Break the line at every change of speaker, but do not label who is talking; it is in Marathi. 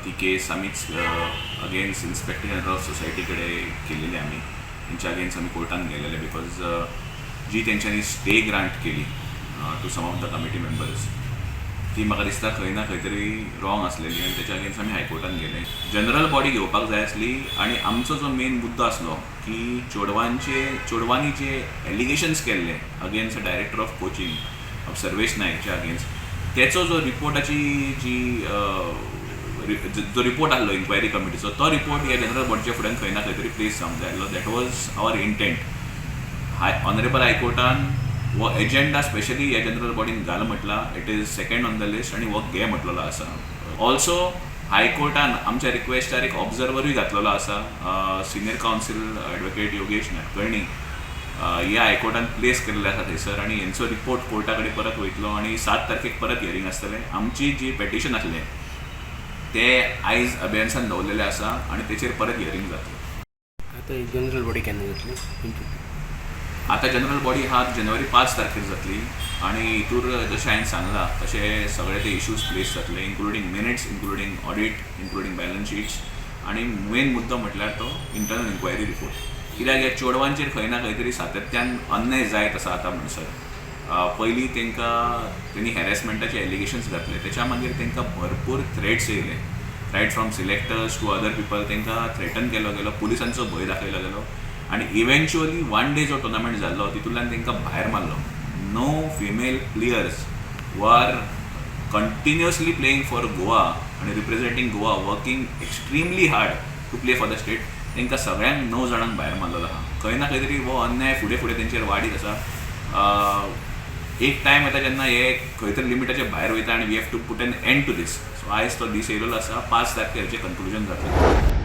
ती केस आम्हीच अगेन्स्ट इन्स्पेक्टर जनरल ऑफ सोसायटीकडे केलेली आम्ही त्यांच्या अगेन्स्ट आम्ही कोर्टान गेलेले बिकॉज जी तेंच्यांनी स्टे ग्रांट केली to some of the committee members ती म्हाका दिसता खंय ना खंय तरी रॉंग आसलेली आनी तेच्या अगेन्स्ट आमी हायकोर्टान गेले. जनरल बॉडी घेवपाक जाय आसली आनी आमचो जो मेन मुद्दो आसलो की चेडवांनी जे एलिगेशन्स केल्ले against director of coaching of Sarvesh नायकच्या अगेन्स्ट तेचो जो रिपोर्टाची जो रिपोर्ट आहलो इन्क्वायरी कमिटीचो तो रिपोर्ट ह्या जनरल बॉडीच्या फुड्यान खंय ना खंय तरी प्लेस जावंक जाय आसलो. That was our intent. Honourable हायकोर्टान वो एजेंडा स्पेशली ह्या जनरल बॉडीन घाल म्हटला. It is second on the list आनी वो घे म्हटलेलो आसा. ऑल्सो हायकोर्टान आमच्या रिक्वेस्टार एक ऑब्जर्वरूय घातलेलो आसा. Senior council advocate Yogesh Nadkarni ह्या हायकोर्टान प्लेस केल्ले आसा थंयसर आनी हेंचो रिपोर्ट कोर्टा कडेन परत वयतलो आनी 7 तारखेक परत हियरींग आसतलें. आमची जी पेटिशन आसलें ते आयज अबेन्सान दवरलेले आसा आनी तेचेर परत हियरींग जातलें.
आता जनरल बॉडी केन्ना जातली?
आता जनरल बॉडी हा जानेवारी 5 तारखेर जातली आनी हितूर जशें हांवें सांगलां तशें सगळे ते इश्यूज प्लेस जातले including minutes, including audit, including balance sheets आनी मेन मुद्दो म्हटल्यार तो इंटरनल इन्क्वायरी रिपोर्ट. कित्याक ह्या चेडवांचेर खंय ना खंय तरी सातत्यान अन्याय जायत आसा आतां म्हणसर. पयलीं तेंणी हॅरेसमेंटाचे एलिगेशन्स घातले, तेच्या मागीर तांकां भरपूर थ्रेट्स येयले. Right from selectors to other people तांकां थ्रेटन केलो गेलो, पुलिसांचो भंय दाखयलो गेलो आनी इव्हेंच्युअली 1 डे जो टुर्नामेंट जाल्लो तितूंतल्यान तांकां भायर मारलो. No female players were continuously playing for Goa आनी representing Goa, working extremely hard to play for the state. तांकां सगळ्यांक 9 जाणांक भायर मारलेलो आहा. खंय ना खंय तरी हो अन्याय फुडें फुडें तेंचेर वाडीत आसा. एक टायम येता जेन्ना हे खंय तरी लिमिटाचे भायर वयता आनी we have to put an end to this. So आयज तो दीस येयलेलो आसा. 5 तारखेर हेचें कन्क्लुजन जातलें.